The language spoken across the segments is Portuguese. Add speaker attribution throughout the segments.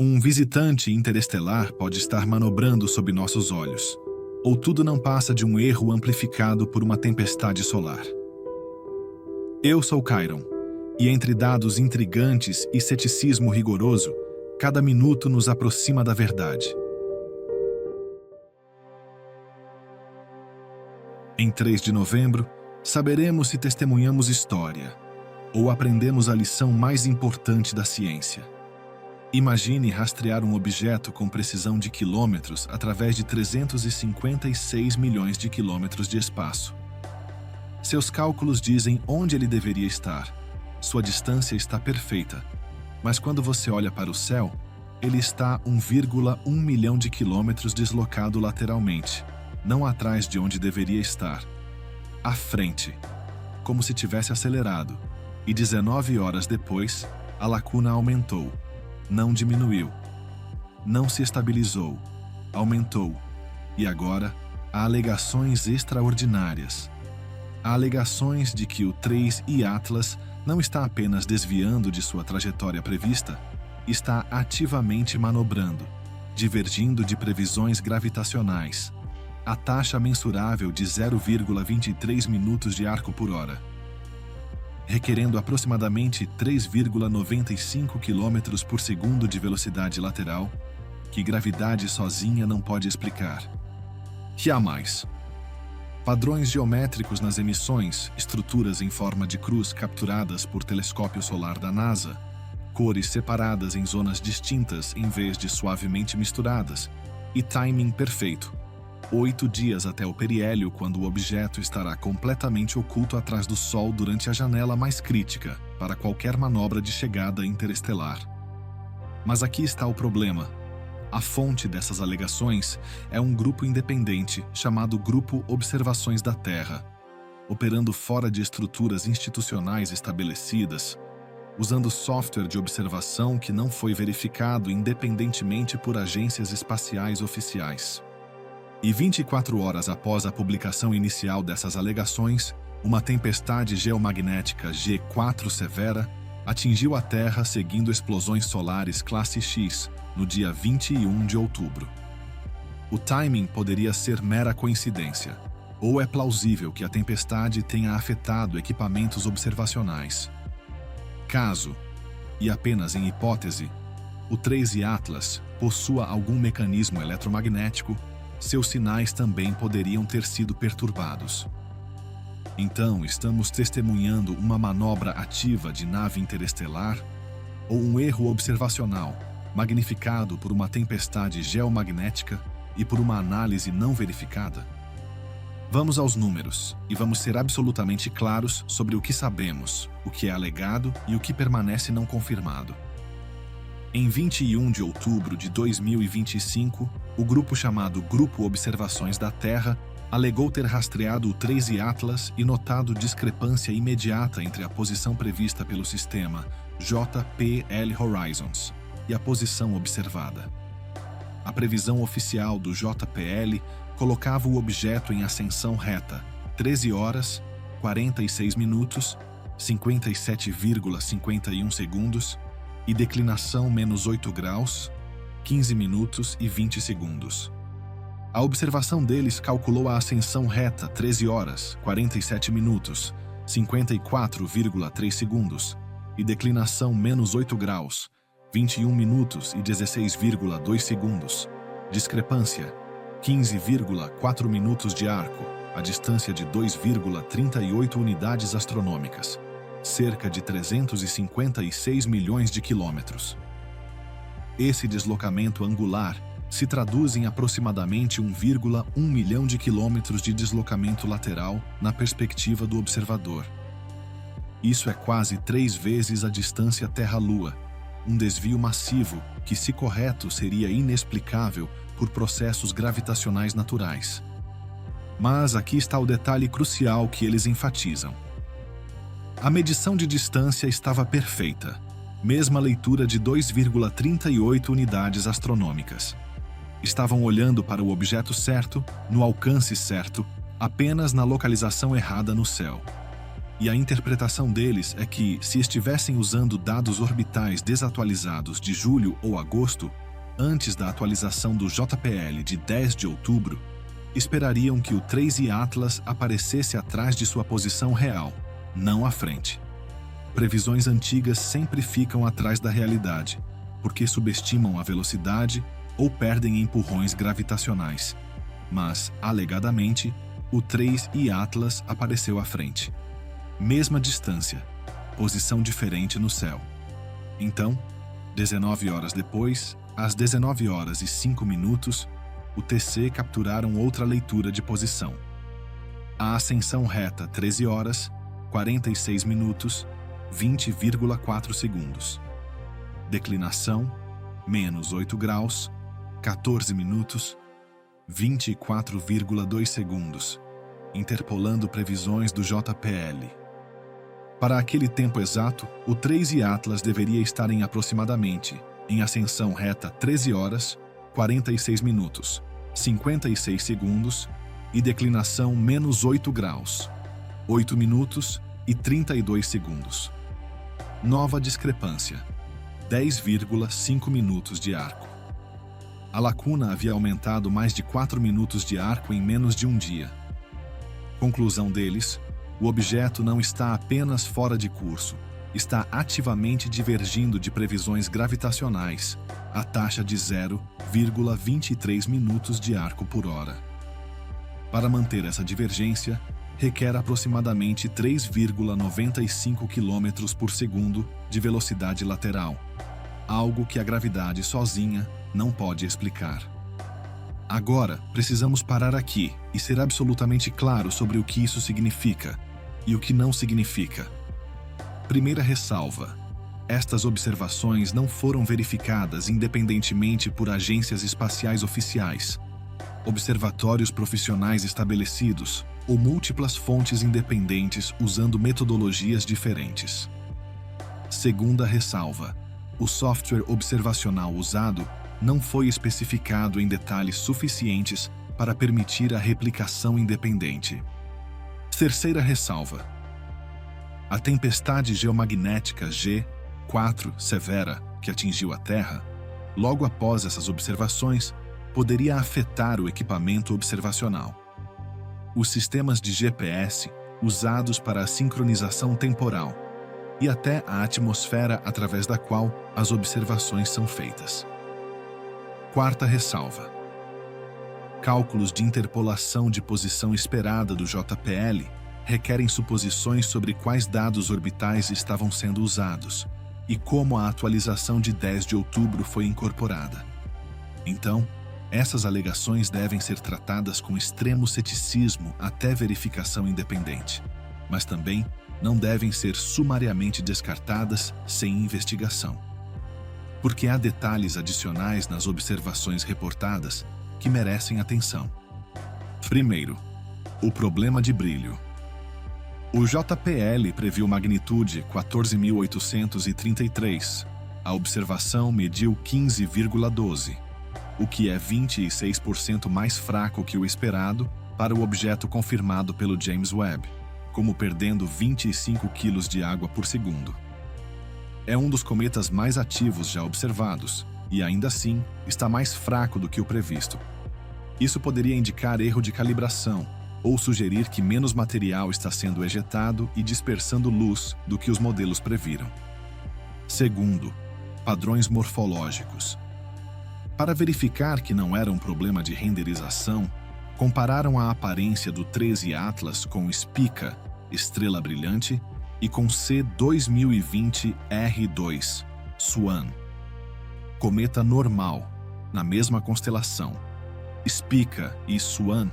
Speaker 1: Um visitante interestelar pode estar manobrando sob nossos olhos, ou tudo não passa de um erro amplificado por uma tempestade solar. Eu sou Chiron, e entre dados intrigantes e ceticismo rigoroso, cada minuto nos aproxima da verdade. Em 3 de novembro, saberemos se testemunhamos história ou aprendemos a lição mais importante da ciência. Imagine rastrear um objeto com precisão de quilômetros através de 356 milhões de quilômetros de espaço. Seus cálculos dizem onde ele deveria estar. Sua distância está perfeita, mas quando você olha para o céu, ele está 1,1 milhão de quilômetros deslocado lateralmente, não atrás de onde deveria estar, à frente, como se tivesse acelerado, e 19 horas depois, a lacuna aumentou. Não diminuiu, não se estabilizou, aumentou, e agora há alegações extraordinárias. Há alegações de que o 3I Atlas não está apenas desviando de sua trajetória prevista, está ativamente manobrando, divergindo de previsões gravitacionais, a taxa mensurável de 0,23 minutos de arco por hora, requerendo aproximadamente 3,95 km por segundo de velocidade lateral, que gravidade sozinha não pode explicar. Que há mais? Padrões geométricos nas emissões, estruturas em forma de cruz capturadas por telescópio solar da NASA, cores separadas em zonas distintas em vez de suavemente misturadas, e timing perfeito. 8 dias até o periélio, quando o objeto estará completamente oculto atrás do Sol durante a janela mais crítica para qualquer manobra de chegada interestelar. Mas aqui está o problema. A fonte dessas alegações é um grupo independente chamado Grupo Observações da Terra, operando fora de estruturas institucionais estabelecidas, usando software de observação que não foi verificado independentemente por agências espaciais oficiais. E 24 horas após a publicação inicial dessas alegações, uma tempestade geomagnética G4 severa atingiu a Terra seguindo explosões solares classe X no dia 21 de outubro. O timing poderia ser mera coincidência, ou é plausível que a tempestade tenha afetado equipamentos observacionais. Caso, e apenas em hipótese, o 3I Atlas possua algum mecanismo eletromagnético, seus sinais também poderiam ter sido perturbados. Então, estamos testemunhando uma manobra ativa de nave interestelar ou um erro observacional, magnificado por uma tempestade geomagnética e por uma análise não verificada? Vamos aos números, e vamos ser absolutamente claros sobre o que sabemos, o que é alegado e o que permanece não confirmado. Em 21 de outubro de 2025, o grupo chamado Grupo Observações da Terra alegou ter rastreado o 3I Atlas e notado discrepância imediata entre a posição prevista pelo sistema JPL Horizons e a posição observada. A previsão oficial do JPL colocava o objeto em ascensão reta 13 horas, 46 minutos, 57,51 segundos e declinação menos 8 graus, 15 minutos e 20 segundos. A observação deles calculou a ascensão reta 13 horas, 47 minutos, 54,3 segundos e declinação menos 8 graus, 21 minutos e 16,2 segundos. Discrepância, 15,4 minutos de arco, a distância de 2,38 unidades astronômicas, cerca de 356 milhões de quilômetros. Esse deslocamento angular se traduz em aproximadamente 1,1 milhão de quilômetros de deslocamento lateral na perspectiva do observador. Isso é quase 3 vezes a distância Terra-Lua, um desvio massivo que, se correto, seria inexplicável por processos gravitacionais naturais. Mas aqui está o detalhe crucial que eles enfatizam. A medição de distância estava perfeita, mesma leitura de 2,38 unidades astronômicas. Estavam olhando para o objeto certo, no alcance certo, apenas na localização errada no céu. E a interpretação deles é que, se estivessem usando dados orbitais desatualizados de julho ou agosto, antes da atualização do JPL de 10 de outubro, esperariam que o 3I Atlas aparecesse atrás de sua posição real, não à frente. Previsões antigas sempre ficam atrás da realidade, porque subestimam a velocidade ou perdem empurrões gravitacionais. Mas, alegadamente, o 3I Atlas apareceu à frente. Mesma distância, posição diferente no céu. Então, 19 horas depois, às 19 horas e 5 minutos, o TC capturaram outra leitura de posição. A ascensão reta 13 horas, 46 minutos, 20,4 segundos. Declinação, menos 8 graus, 14 minutos, 24,2 segundos, interpolando previsões do JPL. Para aquele tempo exato, o 3I Atlas deveria estar em aproximadamente, em ascensão reta 13 horas, 46 minutos, 56 segundos e declinação menos 8 graus, 8 minutos e 32 segundos. Nova discrepância, 10,5 minutos de arco. A lacuna havia aumentado mais de 4 minutos de arco em menos de um dia. Conclusão deles: o objeto não está apenas fora de curso, está ativamente divergindo de previsões gravitacionais, a taxa de 0,23 minutos de arco por hora. Para manter essa divergência, requer aproximadamente 3,95 km por segundo de velocidade lateral, algo que a gravidade sozinha não pode explicar. Agora, precisamos parar aqui e ser absolutamente claro sobre o que isso significa e o que não significa. Primeira ressalva: estas observações não foram verificadas independentemente por agências espaciais oficiais, observatórios profissionais estabelecidos ou múltiplas fontes independentes usando metodologias diferentes. Segunda ressalva: o software observacional usado não foi especificado em detalhes suficientes para permitir a replicação independente. Terceira ressalva: a tempestade geomagnética G4 severa que atingiu a Terra, logo após essas observações, poderia afetar o equipamento observacional. Os sistemas de GPS usados para a sincronização temporal e até a atmosfera através da qual as observações são feitas. Quarta ressalva: cálculos de interpolação de posição esperada do JPL requerem suposições sobre quais dados orbitais estavam sendo usados e como a atualização de 10 de outubro foi incorporada. Então, essas alegações devem ser tratadas com extremo ceticismo até verificação independente, mas também não devem ser sumariamente descartadas sem investigação. Porque há detalhes adicionais nas observações reportadas que merecem atenção. Primeiro, o problema de brilho. O JPL previu magnitude 14.833. A observação mediu 15,12, o que é 26% mais fraco que o esperado para o objeto confirmado pelo James Webb, como perdendo 25 kg de água por segundo. É um dos cometas mais ativos já observados, e ainda assim está mais fraco do que o previsto. Isso poderia indicar erro de calibração, ou sugerir que menos material está sendo ejetado e dispersando luz do que os modelos previram. Segundo, padrões morfológicos. Para verificar que não era um problema de renderização, compararam a aparência do 3I Atlas com Spica, estrela brilhante, e com C2020 R2, Swan, cometa normal, na mesma constelação. Spica e Swan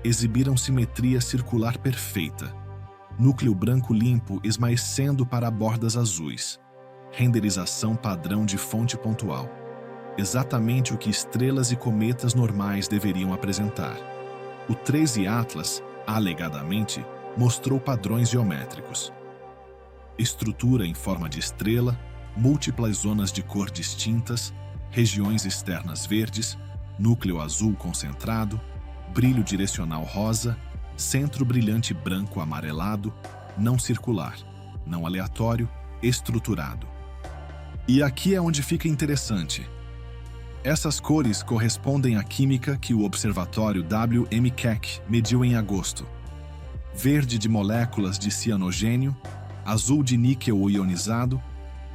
Speaker 1: exibiram simetria circular perfeita, núcleo branco limpo esmaecendo para bordas azuis, renderização padrão de fonte pontual, exatamente o que estrelas e cometas normais deveriam apresentar. O 3I Atlas, alegadamente, mostrou padrões geométricos. Estrutura em forma de estrela, múltiplas zonas de cor distintas, regiões externas verdes, núcleo azul concentrado, brilho direcional rosa, centro brilhante branco amarelado, não circular, não aleatório, estruturado. E aqui é onde fica interessante. Essas cores correspondem à química que o observatório W.M. Keck mediu em agosto. Verde de moléculas de cianogênio, azul de níquel ionizado,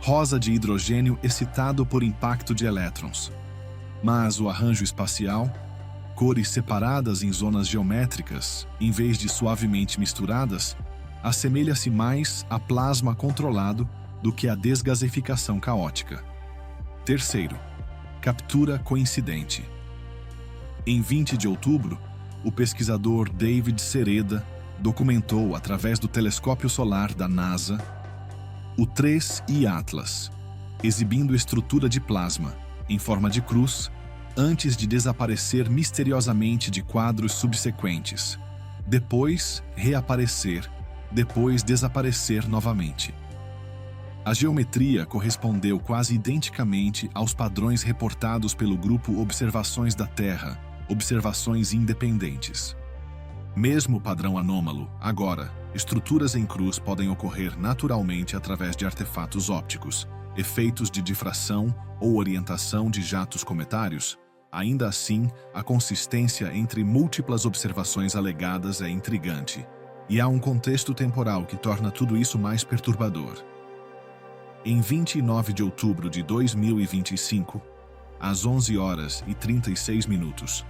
Speaker 1: rosa de hidrogênio excitado por impacto de elétrons. Mas o arranjo espacial, cores separadas em zonas geométricas, em vez de suavemente misturadas, assemelha-se mais a plasma controlado do que a desgasificação caótica. Terceiro, captura coincidente. Em 20 de outubro, o pesquisador David Sereda documentou, através do telescópio solar da NASA, o 3I Atlas, exibindo estrutura de plasma, em forma de cruz, antes de desaparecer misteriosamente de quadros subsequentes, depois reaparecer, depois desaparecer novamente. A geometria correspondeu quase identicamente aos padrões reportados pelo grupo Observações da Terra, observações independentes. Mesmo padrão anômalo, agora, estruturas em cruz podem ocorrer naturalmente através de artefatos ópticos, efeitos de difração ou orientação de jatos cometários. Ainda assim, a consistência entre múltiplas observações alegadas é intrigante, e há um contexto temporal que torna tudo isso mais perturbador. Em 29 de outubro de 2025, às 11 horas e 36 minutos,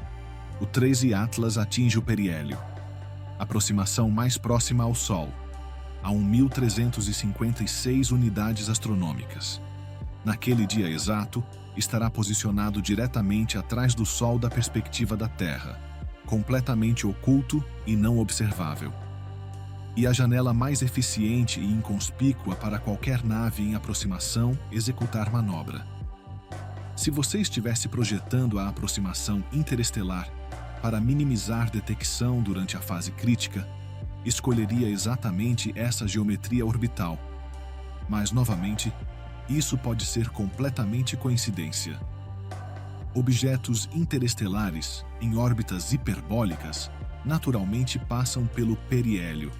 Speaker 1: o 3I Atlas atinge o periélio, aproximação mais próxima ao Sol, a 1.356 unidades astronômicas. Naquele dia exato, estará posicionado diretamente atrás do Sol da perspectiva da Terra, completamente oculto e não observável. E a janela mais eficiente e inconspícua para qualquer nave em aproximação executar manobra. Se você estivesse projetando a aproximação interestelar para minimizar detecção durante a fase crítica, escolheria exatamente essa geometria orbital. Mas, novamente, isso pode ser completamente coincidência. Objetos interestelares em órbitas hiperbólicas naturalmente passam pelo periélio,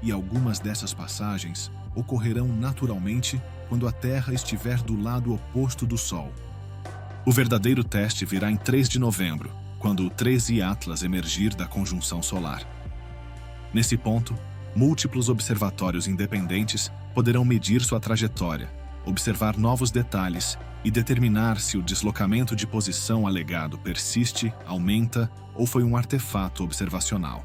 Speaker 1: e algumas dessas passagens ocorrerão naturalmente quando a Terra estiver do lado oposto do Sol. O verdadeiro teste virá em 3 de novembro, quando o 3I Atlas emergir da conjunção solar. Nesse ponto, múltiplos observatórios independentes poderão medir sua trajetória, observar novos detalhes e determinar se o deslocamento de posição alegado persiste, aumenta ou foi um artefato observacional.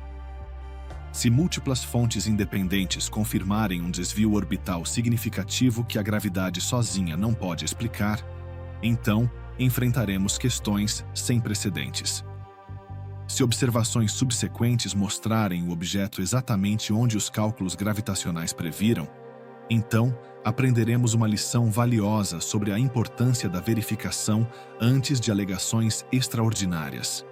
Speaker 1: Se múltiplas fontes independentes confirmarem um desvio orbital significativo que a gravidade sozinha não pode explicar, então enfrentaremos questões sem precedentes. Se observações subsequentes mostrarem o objeto exatamente onde os cálculos gravitacionais previram, então aprenderemos uma lição valiosa sobre a importância da verificação antes de alegações extraordinárias.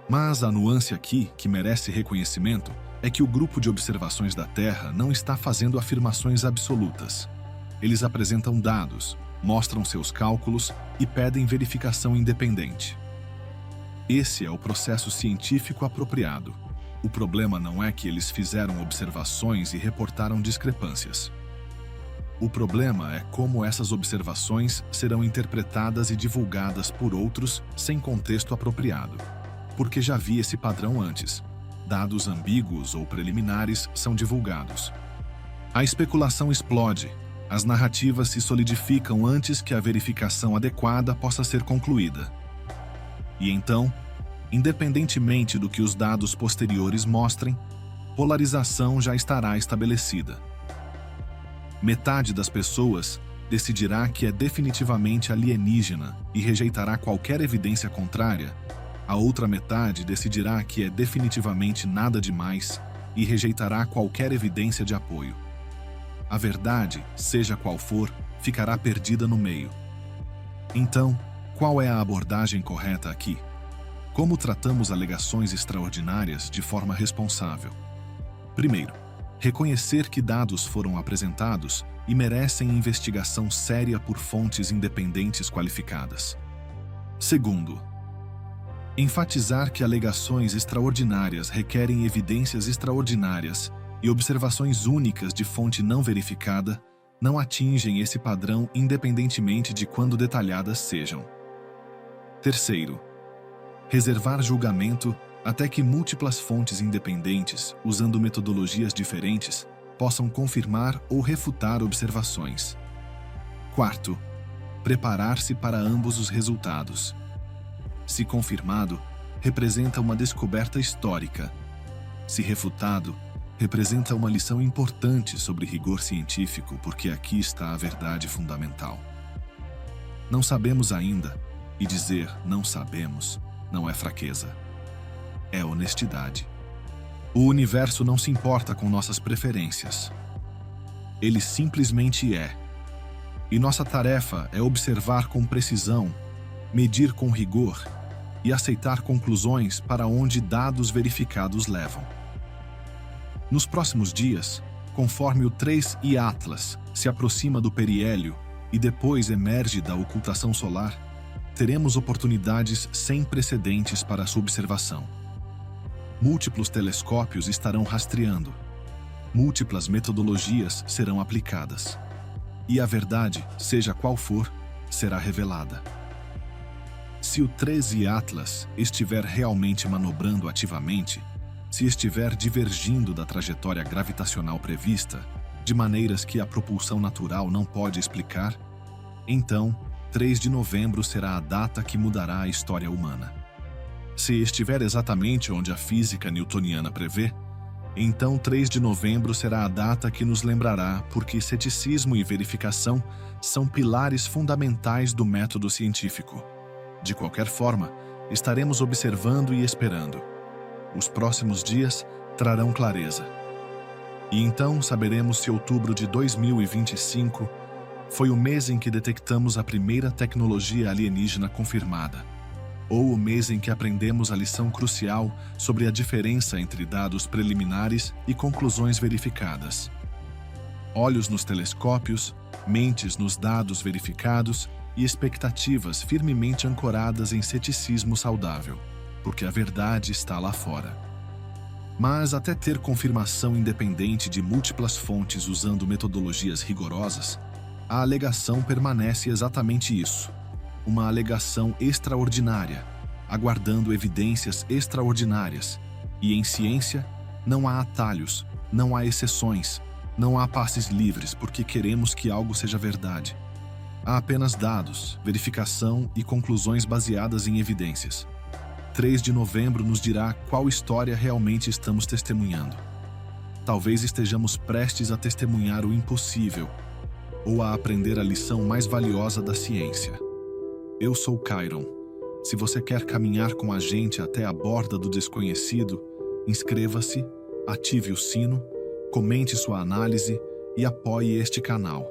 Speaker 1: Mas a nuance aqui, que merece reconhecimento, é que o grupo de observações da Terra não está fazendo afirmações absolutas. Eles apresentam dados, mostram seus cálculos e pedem verificação independente. Esse é o processo científico apropriado. O problema não é que eles fizeram observações e reportaram discrepâncias. O problema é como essas observações serão interpretadas e divulgadas por outros sem contexto apropriado. Porque já vi esse padrão antes. Dados ambíguos ou preliminares são divulgados. A especulação explode. As narrativas se solidificam antes que a verificação adequada possa ser concluída. E então, independentemente do que os dados posteriores mostrem, polarização já estará estabelecida. Metade das pessoas decidirá que é definitivamente alienígena e rejeitará qualquer evidência contrária. A outra metade decidirá que é definitivamente nada demais e rejeitará qualquer evidência de apoio. A verdade, seja qual for, ficará perdida no meio. Então, qual é a abordagem correta aqui? Como tratamos alegações extraordinárias de forma responsável? Primeiro, reconhecer que dados foram apresentados e merecem investigação séria por fontes independentes qualificadas. Segundo, enfatizar que alegações extraordinárias requerem evidências extraordinárias e observações únicas de fonte não verificada não atingem esse padrão independentemente de quando detalhadas sejam. Terceiro, reservar julgamento até que múltiplas fontes independentes, usando metodologias diferentes, possam confirmar ou refutar observações. Quarto, preparar-se para ambos os resultados. Se confirmado, representa uma descoberta histórica. Se refutado, representa uma lição importante sobre rigor científico, porque aqui está a verdade fundamental. Não sabemos ainda, e dizer não sabemos não é fraqueza. É honestidade. O universo não se importa com nossas preferências. Ele simplesmente é. E nossa tarefa é observar com precisão, medir com rigor e aceitar conclusões para onde dados verificados levam. Nos próximos dias, conforme o 3I Atlas se aproxima do periélio e depois emerge da ocultação solar, teremos oportunidades sem precedentes para sua observação. Múltiplos telescópios estarão rastreando. Múltiplas metodologias serão aplicadas. E a verdade, seja qual for, será revelada. Se o 3I Atlas estiver realmente manobrando ativamente, se estiver divergindo da trajetória gravitacional prevista, de maneiras que a propulsão natural não pode explicar, então, 3 de novembro será a data que mudará a história humana. Se estiver exatamente onde a física newtoniana prevê, então 3 de novembro será a data que nos lembrará porque ceticismo e verificação são pilares fundamentais do método científico. De qualquer forma, estaremos observando e esperando. Os próximos dias trarão clareza. E então saberemos se outubro de 2025 foi o mês em que detectamos a primeira tecnologia alienígena confirmada, ou o mês em que aprendemos a lição crucial sobre a diferença entre dados preliminares e conclusões verificadas. Olhos nos telescópios, mentes nos dados verificados e expectativas firmemente ancoradas em ceticismo saudável, porque a verdade está lá fora. Mas até ter confirmação independente de múltiplas fontes usando metodologias rigorosas, a alegação permanece exatamente isso. Uma alegação extraordinária, aguardando evidências extraordinárias. E em ciência, não há atalhos, não há exceções, não há passes livres porque queremos que algo seja verdade. Há apenas dados, verificação e conclusões baseadas em evidências. 3 de novembro nos dirá qual história realmente estamos testemunhando. Talvez estejamos prestes a testemunhar o impossível, ou a aprender a lição mais valiosa da ciência. Eu sou Chiron. Se você quer caminhar com a gente até a borda do desconhecido, inscreva-se, ative o sino, comente sua análise e apoie este canal.